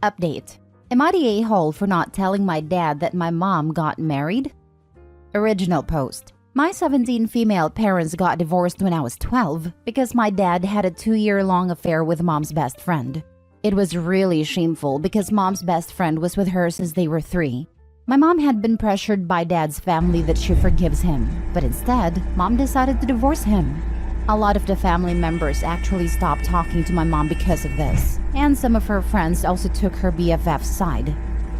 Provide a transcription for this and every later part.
Update. Am I the a-hole for not telling my dad that my mom got married? Original post. My 17 female parents got divorced when I was 12 because my dad had a 2-year-long affair with mom's best friend. It was really shameful because mom's best friend was with her since they were 3. My mom had been pressured by dad's family that she forgives him, but instead, mom decided to divorce him. A lot of the family members actually stopped talking to my mom because of this, and some of her friends also took her BFF's side.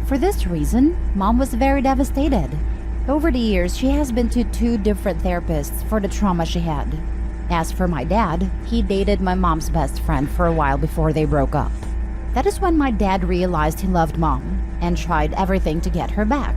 For this reason, mom was very devastated. Over the years, she has been to 2 different therapists for the trauma she had. As for my dad, he dated my mom's best friend for a while before they broke up. That is when my dad realized he loved mom and tried everything to get her back.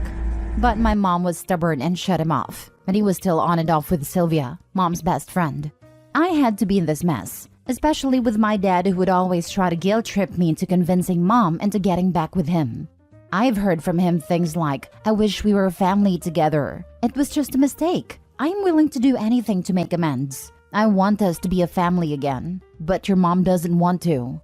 But my mom was stubborn and shut him off, and he was still on and off with Sylvia, mom's best friend. I had to be in this mess, especially with my dad who would always try to guilt trip me into convincing mom into getting back with him. I've heard from him things like, "I wish we were a family together. It was just a mistake. I'm willing to do anything to make amends. I want us to be a family again, but your mom doesn't want to."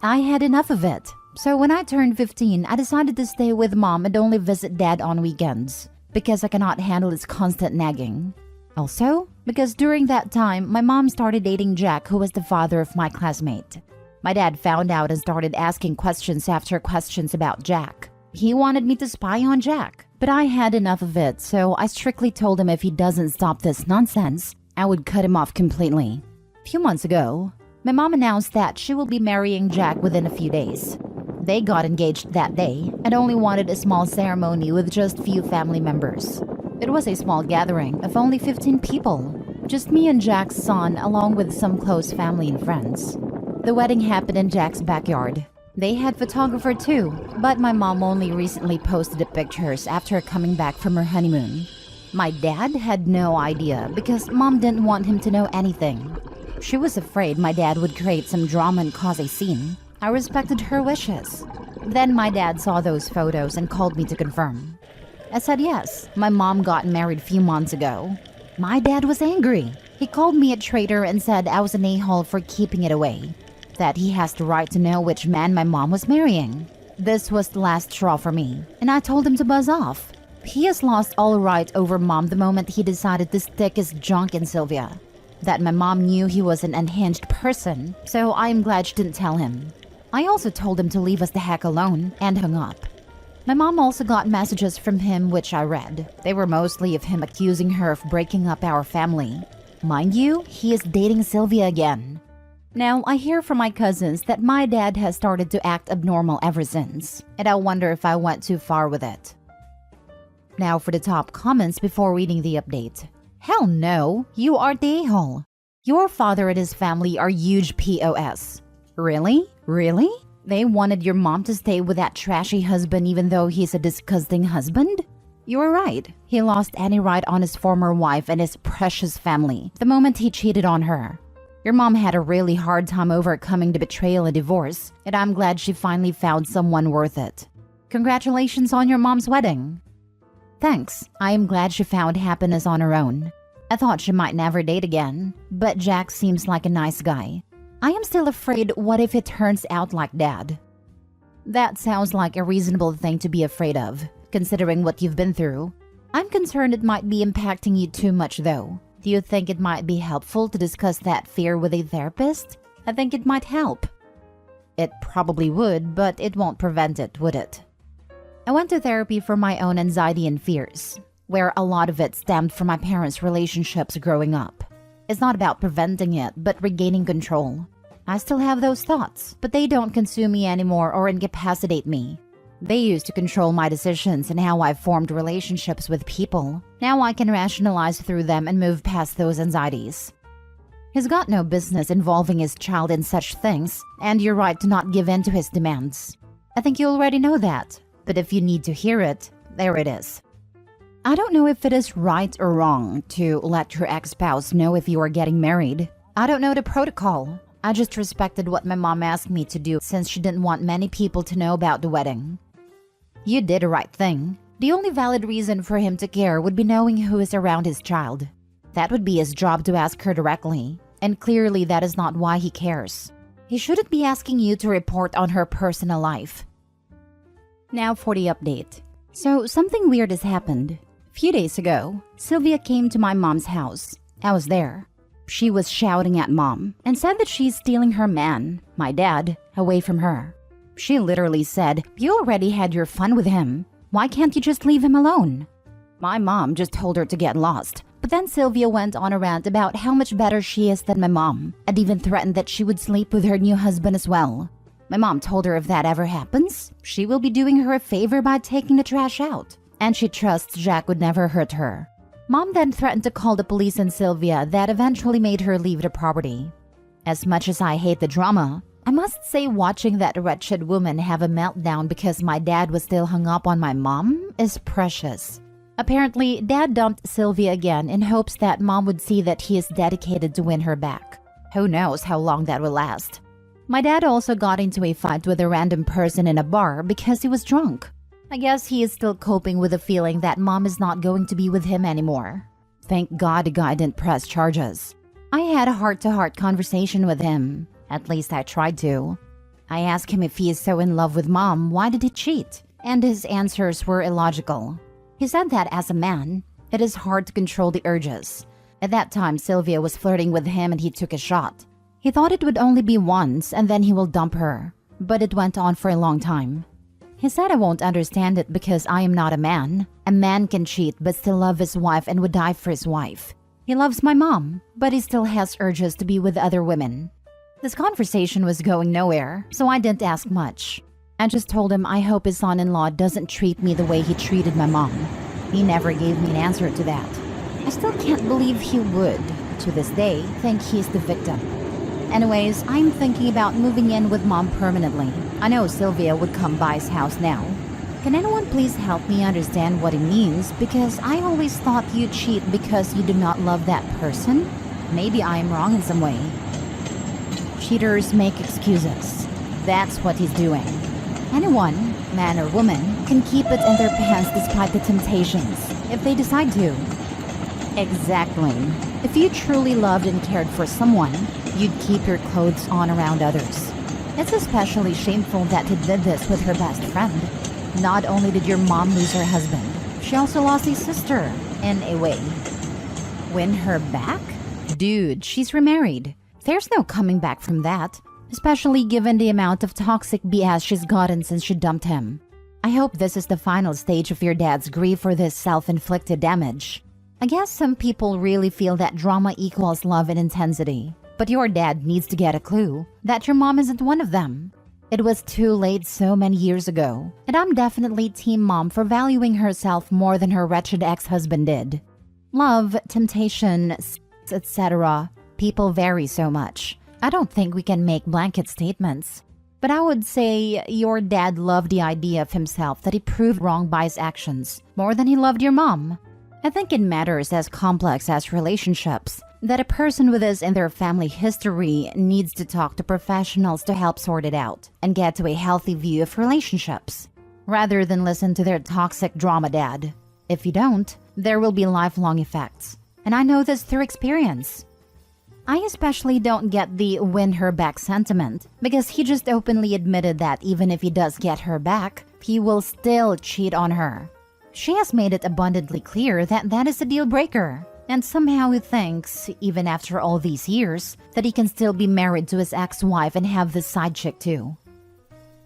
I had enough of it. So when I turned 15, I decided to stay with mom and only visit dad on weekends because I cannot handle his constant nagging. Also, because during that time, my mom started dating Jack, who was the father of my classmate. My dad found out and started asking questions after questions about Jack. He wanted me to spy on Jack, but I had enough of it, so I strictly told him if he doesn't stop this nonsense, I would cut him off completely. A few months ago, my mom announced that she will be marrying Jack within a few days. They got engaged that day and only wanted a small ceremony with just few family members. It was a small gathering of only 15 people, just me and Jack's son along with some close family and friends. The wedding happened in Jack's backyard. They had photographer too, but my mom only recently posted the pictures after coming back from her honeymoon. My dad had no idea because mom didn't want him to know anything. She was afraid my dad would create some drama and cause a scene. I respected her wishes. Then my dad saw those photos and called me to confirm. I said yes, my mom got married a few months ago. My dad was angry. He called me a traitor and said I was an a-hole for keeping it away. That he has the right to know which man my mom was marrying. This was the last straw for me, and I told him to buzz off. He has lost all right over mom the moment he decided to stick his junk in Sylvia. That my mom knew he was an unhinged person, so I am glad she didn't tell him. I also told him to leave us the heck alone and hung up. My mom also got messages from him which I read. They were mostly of him accusing her of breaking up our family. Mind you, he is dating Sylvia again. Now, I hear from my cousins that my dad has started to act abnormal ever since, and I wonder if I went too far with it. Now for the top comments before reading the update. Hell no, you are the a-hole. Your father and his family are huge POS. Really? Really? They wanted your mom to stay with that trashy husband even though he's a disgusting husband? You were right. He lost any right on his former wife and his precious family the moment he cheated on her. Your mom had a really hard time overcoming the betrayal and divorce, and I'm glad she finally found someone worth it. Congratulations on your mom's wedding. Thanks. I am glad she found happiness on her own. I thought she might never date again, but Jack seems like a nice guy. I am still afraid what if it turns out like dad. That sounds like a reasonable thing to be afraid of, considering what you've been through. I'm concerned it might be impacting you too much though. Do you think it might be helpful to discuss that fear with a therapist? I think it might help. It probably would, but it won't prevent it, would it? I went to therapy for my own anxiety and fears, where a lot of it stemmed from my parents' relationships growing up. It's not about preventing it, but regaining control. I still have those thoughts, but they don't consume me anymore or incapacitate me. They used to control my decisions and how I formed relationships with people. Now I can rationalize through them and move past those anxieties. He's got no business involving his child in such things, and you're right to not give in to his demands. I think you already know that, but if you need to hear it, there it is. I don't know if it is right or wrong to let your ex-spouse know if you are getting married. I don't know the protocol. I just respected what my mom asked me to do since she didn't want many people to know about the wedding. You did the right thing. The only valid reason for him to care would be knowing who is around his child. That would be his job to ask her directly, and clearly that is not why he cares. He shouldn't be asking you to report on her personal life. Now for the update. So something weird has happened. A few days ago, Sylvia came to my mom's house. I was there. She was shouting at mom and said that she's stealing her man, my dad, away from her. She literally said, "You already had your fun with him. Why can't you just leave him alone?" My mom just told her to get lost. But then Sylvia went on a rant about how much better she is than my mom, and even threatened that she would sleep with her new husband as well. My mom told her if that ever happens, she will be doing her a favor by taking the trash out, and she trusts Jack would never hurt her. Mom then threatened to call the police on Sylvia that eventually made her leave the property. As much as I hate the drama, I must say watching that wretched woman have a meltdown because my dad was still hung up on my mom is precious. Apparently, Dad dumped Sylvia again in hopes that Mom would see that he is dedicated to win her back. Who knows how long that will last. My dad also got into a fight with a random person in a bar because he was drunk. I guess he is still coping with the feeling that Mom is not going to be with him anymore. Thank God the guy didn't press charges. I had a heart-to-heart conversation with him. At least I tried to. I asked him if he is so in love with Mom, why did he cheat? And his answers were illogical. He said that as a man, it is hard to control the urges. At that time, Sylvia was flirting with him and he took a shot. He thought it would only be once and then he will dump her. But it went on for a long time. He said I won't understand it because I am not a man. A man can cheat but still love his wife and would die for his wife. He loves my mom, but he still has urges to be with other women. This conversation was going nowhere, so I didn't ask much. I just told him I hope his son-in-law doesn't treat me the way he treated my mom. He never gave me an answer to that. I still can't believe he would, to this day, think he's the victim. Anyways, I'm thinking about moving in with Mom permanently. I know Sylvia would come by his house now. Can anyone please help me understand what it means? Because I always thought you cheat because you do not love that person. Maybe I am wrong in some way. Cheaters make excuses. That's what he's doing. Anyone, man or woman, can keep it in their pants despite the temptations, if they decide to. Exactly. If you truly loved and cared for someone, you'd keep your clothes on around others. It's especially shameful that he did this with her best friend. Not only did your mom lose her husband, she also lost a sister, in a way. Win her back? Dude, she's remarried. There's no coming back from that. Especially given the amount of toxic BS she's gotten since she dumped him. I hope this is the final stage of your dad's grief for this self-inflicted damage. I guess some people really feel that drama equals love and intensity. But your dad needs to get a clue that your mom isn't one of them. It was too late so many years ago, and I'm definitely Team Mom for valuing herself more than her wretched ex-husband did. Love, temptation, etc. People vary so much. I don't think we can make blanket statements. But I would say your dad loved the idea of himself that he proved wrong by his actions more than he loved your mom. I think it matters as complex as relationships that a person with this in their family history needs to talk to professionals to help sort it out and get to a healthy view of relationships, rather than listen to their toxic drama dad. If you don't, there will be lifelong effects. And I know this through experience. I especially don't get the win her back sentiment because he just openly admitted that even if he does get her back, he will still cheat on her. She has made it abundantly clear that that is a deal breaker. And somehow he thinks, even after all these years, that he can still be married to his ex-wife and have this side chick too.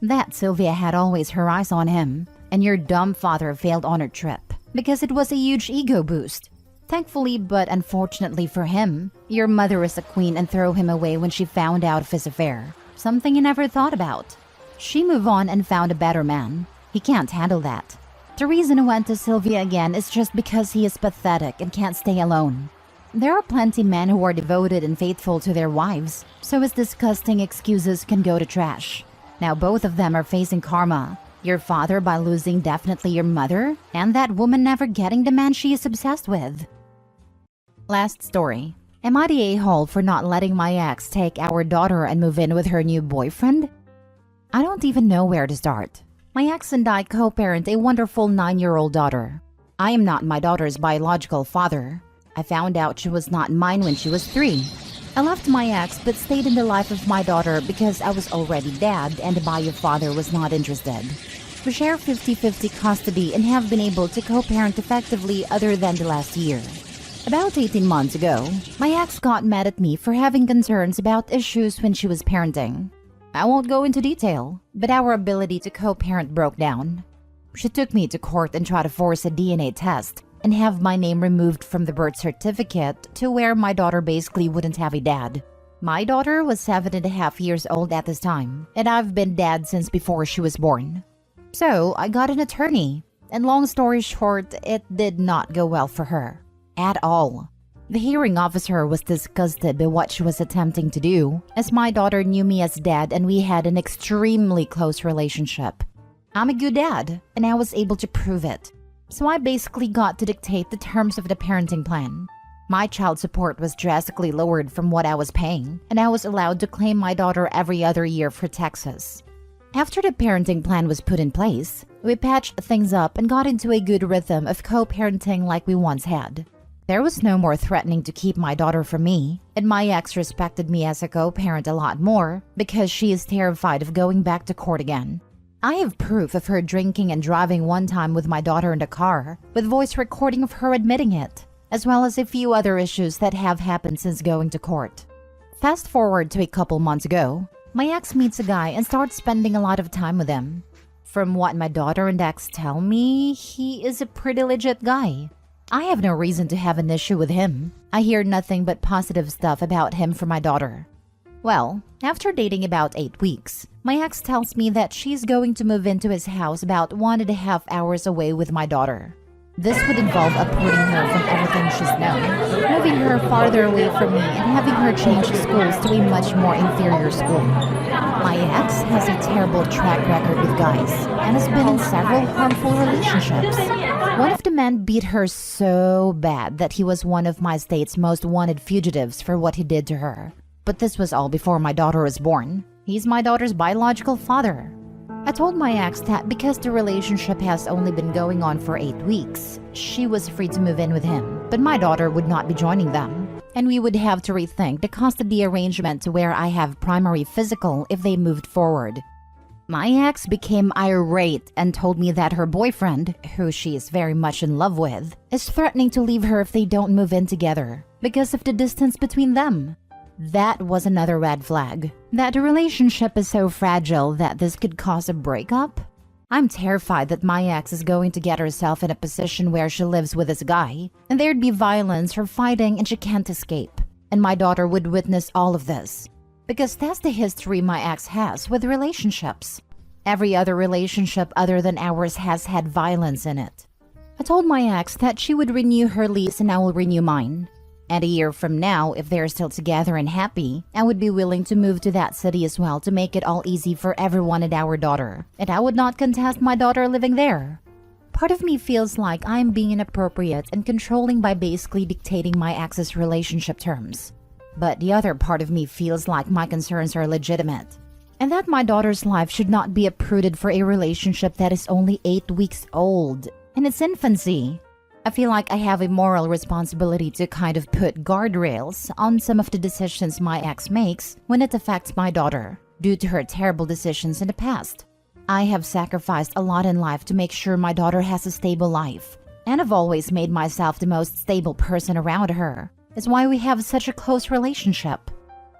That Sylvia had always her eyes on him, and your dumb father failed on her trip because it was a huge ego boost. Thankfully, but unfortunately for him, your mother is a queen and threw him away when she found out of his affair. Something he never thought about. She moved on and found a better man. He can't handle that. The reason he went to Sylvia again is just because he is pathetic and can't stay alone. There are plenty men who are devoted and faithful to their wives, so his disgusting excuses can go to trash. Now both of them are facing karma. Your father by losing definitely your mother, and that woman never getting the man she is obsessed with. Last story. Am I the a-hole for not letting my ex take our daughter and move in with her new boyfriend? I don't even know where to start. My ex and I co-parent a wonderful 9-year-old daughter. I am not my daughter's biological father. I found out she was not mine when she was 3. I left my ex but stayed in the life of my daughter because I was already dad and the bio father was not interested. We share 50-50 custody and have been able to co-parent effectively other than the last year. About 18 months ago, my ex got mad at me for having concerns about issues when she was parenting. I won't go into detail, but our ability to co-parent broke down. She took me to court and tried to force a DNA test and have my name removed from the birth certificate to where my daughter basically wouldn't have a dad. My daughter was 7.5 years old at this time, and I've been dad since before she was born. So I got an attorney, and long story short, it did not go well for her. At all. The hearing officer was disgusted by what she was attempting to do, as my daughter knew me as dad and we had an extremely close relationship. I'm a good dad, and I was able to prove it. So I basically got to dictate the terms of the parenting plan. My child support was drastically lowered from what I was paying, and I was allowed to claim my daughter every other year for Texas. After the parenting plan was put in place, we patched things up and got into a good rhythm of co-parenting like we once had. There was no more threatening to keep my daughter from me, and my ex respected me as a co-parent a lot more because she is terrified of going back to court again. I have proof of her drinking and driving one time with my daughter in the car, with voice recording of her admitting it, as well as a few other issues that have happened since going to court. Fast forward to a couple months ago, my ex meets a guy and starts spending a lot of time with him. From what my daughter and ex tell me, he is a pretty legit guy. I have no reason to have an issue with him. I hear nothing but positive stuff about him from my daughter. Well, after dating about 8 weeks, my ex tells me that she's going to move into his house about 1.5 hours away with my daughter. This would involve uprooting her from everything she's known, moving her farther away from me and having her change schools to a much more inferior school. My ex has a terrible track record with guys and has been in several harmful relationships. One of the men beat her so bad that he was one of my state's most wanted fugitives for what he did to her. But this was all before my daughter was born. He's my daughter's biological father. I told my ex that because the relationship has only been going on for 8 weeks, she was free to move in with him, but my daughter would not be joining them, and we would have to rethink the custody arrangement to where I have primary physical if they moved forward. My ex became irate and told me that her boyfriend, who she is very much in love with, is threatening to leave her if they don't move in together because of the distance between them. That was another red flag. That the relationship is so fragile that this could cause a breakup? I'm terrified that my ex is going to get herself in a position where she lives with this guy, and there'd be violence or fighting and she can't escape. And my daughter would witness all of this. Because that's the history my ex has with relationships. Every other relationship other than ours has had violence in it. I told my ex that she would renew her lease and I will renew mine. And a year from now, if they're still together and happy, I would be willing to move to that city as well to make it all easy for everyone and our daughter. And I would not contest my daughter living there. Part of me feels like I'm being inappropriate and controlling by basically dictating my ex's relationship terms. But the other part of me feels like my concerns are legitimate. And that my daughter's life should not be uprooted for a relationship that is only 8 weeks old, in its infancy. I feel like I have a moral responsibility to kind of put guardrails on some of the decisions my ex makes when it affects my daughter, due to her terrible decisions in the past. I have sacrificed a lot in life to make sure my daughter has a stable life, and I've always made myself the most stable person around her. It's why we have such a close relationship.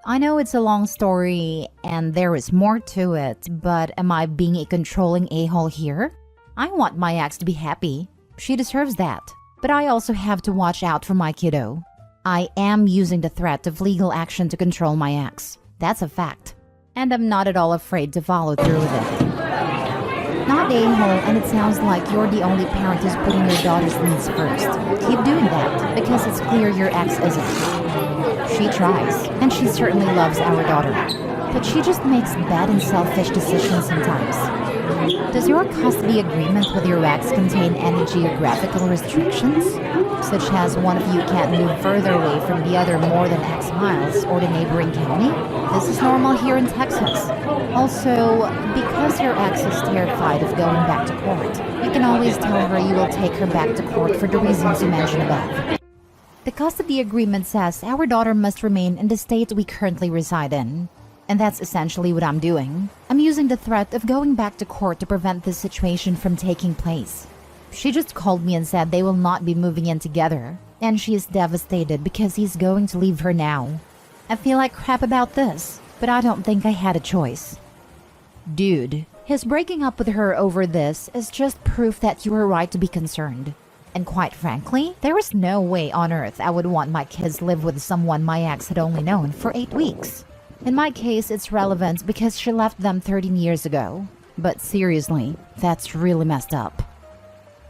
I know it's a long story and there is more to it, but am I being a controlling a-hole here? I want my ex to be happy. She deserves that. But I also have to watch out for my kiddo. I am using the threat of legal action to control my ex. That's a fact. And I'm not at all afraid to follow through with it. Not a-hole, and it sounds like you're the only parent who's putting your daughter's needs first. Keep doing that, because it's clear your ex isn't. She tries, and she certainly loves our daughter. But she just makes bad and selfish decisions sometimes. Does your custody agreement with your ex contain any geographical restrictions? Such as one of you can't move further away from the other more than X miles or the neighboring county? This is normal here in Texas. Also, because your ex is terrified of going back to court, you can always tell her you will take her back to court for the reasons you mentioned above. The custody agreement says our daughter must remain in the state we currently reside in. And that's essentially what I'm doing. I'm using the threat of going back to court to prevent this situation from taking place. She just called me and said they will not be moving in together, and she is devastated because he's going to leave her now. I feel like crap about this, but I don't think I had a choice. Dude, his breaking up with her over this is just proof that you were right to be concerned. And quite frankly, there is no way on earth I would want my kids live with someone my ex had only known for 8 weeks. In my case, it's relevant because she left them 13 years ago. But seriously, that's really messed up.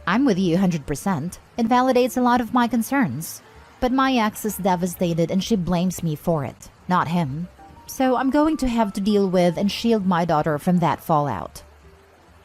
I'm with you 100%. It validates a lot of my concerns. But my ex is devastated and she blames me for it, not him. So I'm going to have to deal with and shield my daughter from that fallout.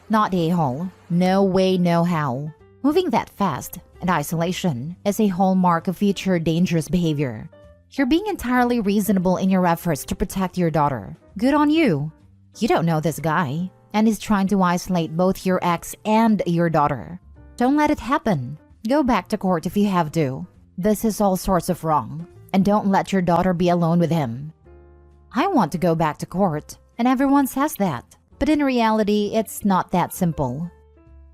Not a-hole. No way, no how. Moving that fast and isolation is a hallmark of future dangerous behavior. You're being entirely reasonable in your efforts to protect your daughter. Good on you. You don't know this guy, and he's trying to isolate both your ex and your daughter. Don't let it happen. Go back to court if you have to. This is all sorts of wrong, and don't let your daughter be alone with him. I want to go back to court, and everyone says that. But in reality, it's not that simple.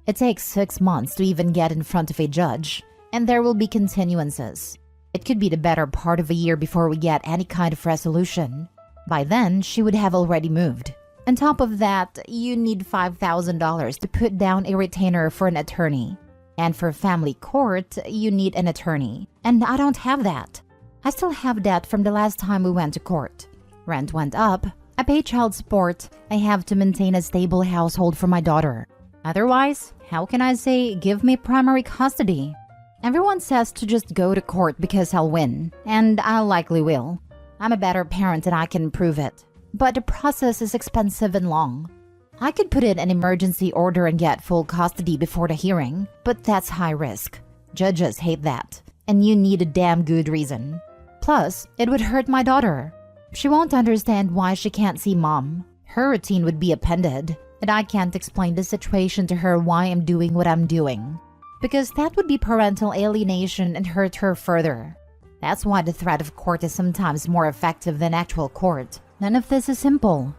It takes 6 months to even get in front of a judge, and there will be continuances. It could be the better part of a year before we get any kind of resolution. By then, she would have already moved. On top of that, you need $5,000 to put down a retainer for an attorney. And for family court, you need an attorney. And I don't have that. I still have debt from the last time we went to court. Rent went up. I pay child support. I have to maintain a stable household for my daughter. Otherwise, how can I say, give me primary custody? Everyone says to just go to court because I'll win, and I likely will. I'm a better parent and I can prove it. But the process is expensive and long. I could put in an emergency order and get full custody before the hearing, but that's high risk. Judges hate that, and you need a damn good reason. Plus, it would hurt my daughter. She won't understand why she can't see mom. Her routine would be appended, and I can't explain the situation to her why I'm doing what I'm doing. Because that would be parental alienation and hurt her further. That's why the threat of court is sometimes more effective than actual court. None of this is simple.